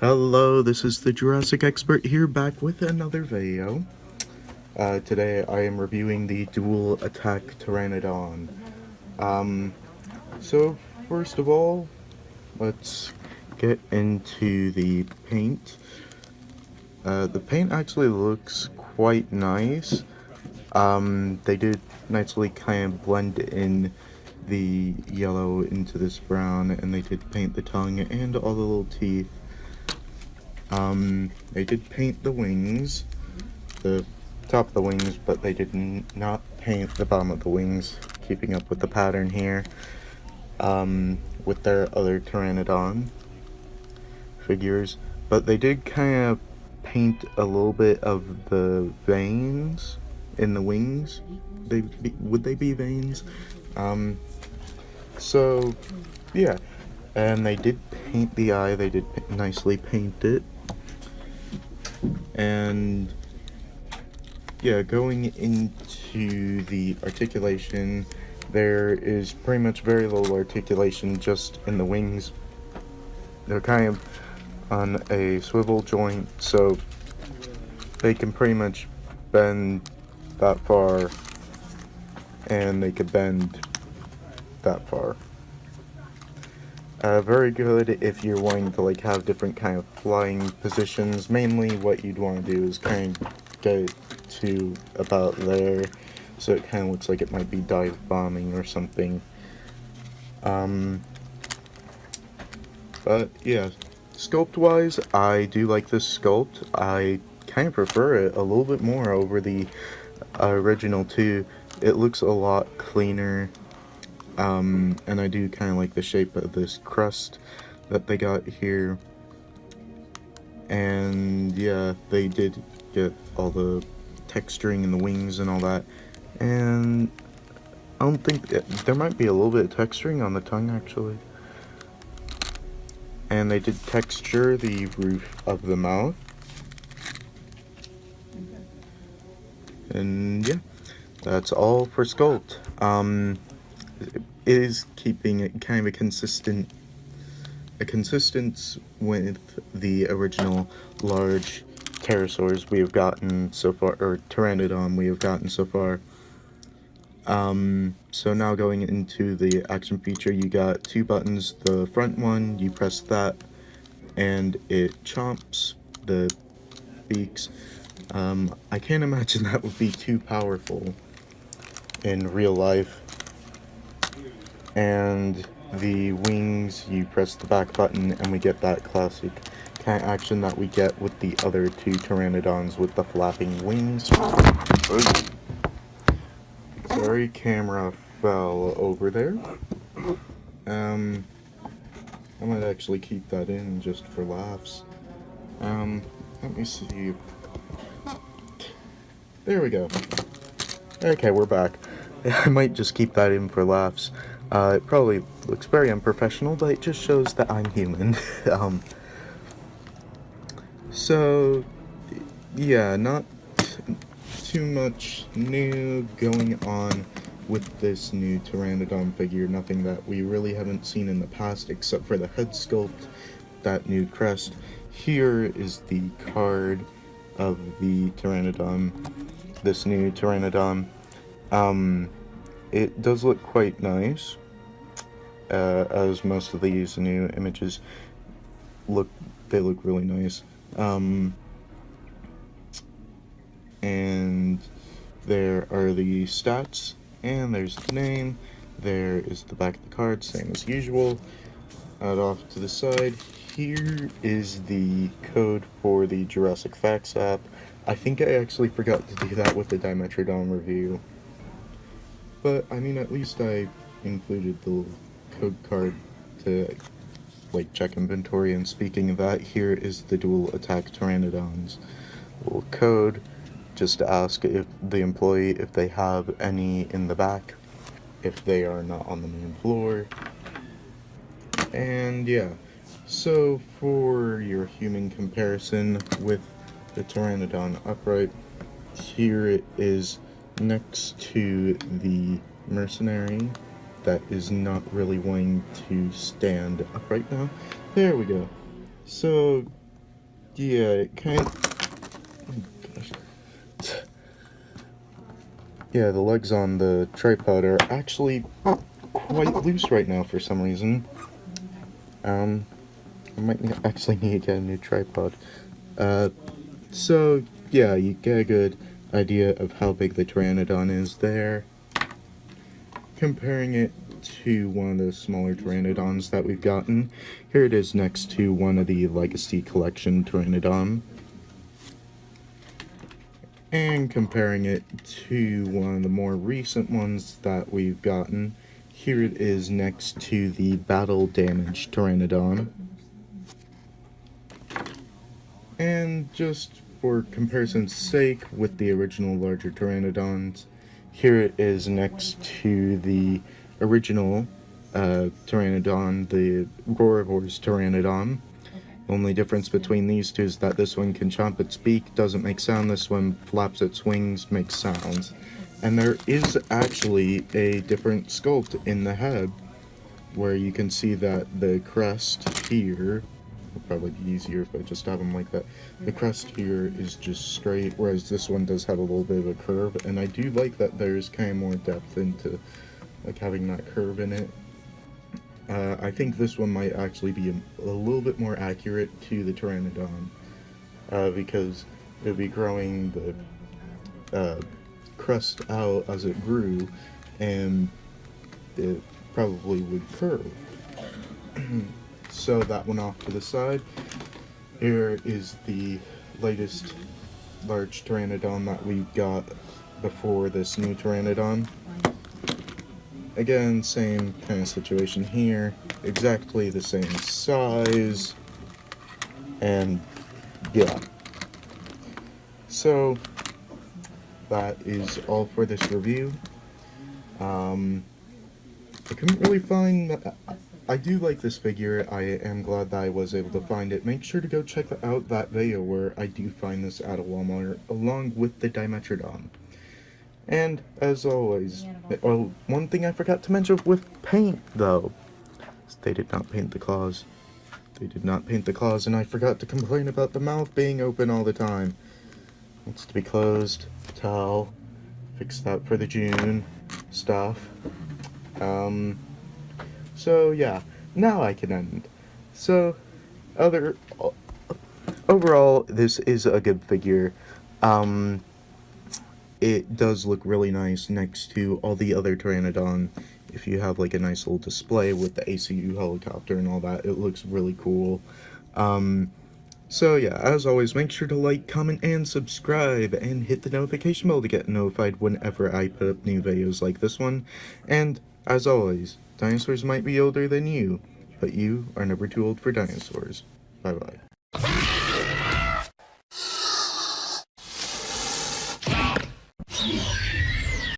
Hello, this is the Jurassic expert here, back with another video. Today I am reviewing the dual attack Pteranodon. So first of all, let's get into the paint. The paint actually looks quite nice. They did nicely kind of blend in the yellow into this brown, and they did paint the tongue and all the little teeth. They did paint the wings, the top of the wings, but they did not paint the bottom of the wings, keeping up with the pattern here, with their other Pteranodon figures. But they did kind of paint a little bit of the veins in the wings. Would they be veins? So, yeah. And they did paint the eye, they did nicely paint it. And yeah, going into the articulation, there is pretty much very little articulation just in the wings. They're kind of on a swivel joint, so they can pretty much bend that far, and they could bend that far. Very good if you're wanting to like have different kind of flying positions. Mainly what you'd want to do is kind of get it to about there, so it kind of looks like it might be dive bombing or something. But yeah, sculpt wise, I do like this sculpt. I kind of prefer it a little bit more over the original two. It looks a lot cleaner. And I do kind of like the shape of this crust that they got here. And yeah, they did get all the texturing in the wings and all that. And I don't think there might be a little bit of texturing on the tongue actually. And they did texture the roof of the mouth. And yeah, that's all for sculpt. Is keeping it kind of a consistent with the original large pterosaurs we have gotten so far, or Pteranodon we have gotten so far. So now going into the action feature, you got two buttons. The front one, you press that and it chomps the beaks. I can't imagine that would be too powerful in real life. And the wings, you press the back button and we get that classic kind of action that we get with the other two Pteranodons with the flapping wings. Sorry, camera fell over there. I might actually keep that in just for laughs. Let me see. There we go. Okay, we're back. I might just keep that in for laughs. It probably looks very unprofessional, but it just shows that I'm human. So, yeah, not too much new going on with this new Pteranodon figure. Nothing that we really haven't seen in the past, except for the head sculpt, that new crest. Here is the card of the Pteranodon, this new Pteranodon. It does look quite nice, as most of these new images look really nice. And there are the stats, and there's the name, there is the back of the card, same as usual. Off to the side, here is the code for the Jurassic Facts app. I think I actually forgot to do that with the Dimetrodon review. But, I mean, at least I included the code card to, like, check inventory. And speaking of that, here is the dual attack Pteranodons little code, just to ask if the employee, if they have any in the back, if they are not on the main floor. And yeah, so for your human comparison with the Pteranodon upright, here it is next to the mercenary that is not really wanting to stand upright now. There we go. So yeah, it kind of, oh gosh. Yeah, the legs on the tripod are actually quite loose right now for some reason. I might actually need to get a new tripod. So, yeah, you get a good idea of how big the Pteranodon is there. Comparing it to one of the smaller Pteranodons that we've gotten. Here it is next to one of the Legacy Collection Pteranodon. And comparing it to one of the more recent ones that we've gotten. Here it is next to the Battle Damaged Pteranodon. And just for comparison's sake with the original larger Pteranodons, here it is next to the original Pteranodon, the Roarvor's Pteranodon. The only difference between these two is that this one can chomp its beak, doesn't make sound, this one flaps its wings, makes sounds. And there is actually a different sculpt in the head, where you can see that the crest here, will probably be easier if I just have them like that, the crest here is just straight, whereas this one does have a little bit of a curve, and I do like that there's kind of more depth into like having that curve in it. I think this one might actually be a little bit more accurate to the Pteranodon, because it would be growing the crest out as it grew, and it probably would curve. So that one off to the side. Here is the latest large Pteranodon that we got before this new Pteranodon. Again, same kind of situation here, exactly the same size, and yeah. So, that is all for this review. I couldn't really find, I do like this figure, I am glad that I was able to find it. Make sure to go check out that video where I do find this at a Walmart, along with the Dimetrodon. And, as always, oh, one thing I forgot to mention with paint, though, is they did not paint the claws. They did not paint the claws, and I forgot to complain about the mouth being open all the time. It's to be closed, towel, fix that for the June stuff. So, yeah, now I can end. So, overall, this is a good figure. It does look really nice next to all the other Pteranodon. If you have like a nice little display with the ACU helicopter and all that, it looks really cool. So yeah, as always, make sure to like, comment, and subscribe, and hit the notification bell to get notified whenever I put up new videos like this one. And, as always, dinosaurs might be older than you, but you are never too old for dinosaurs. Bye-bye.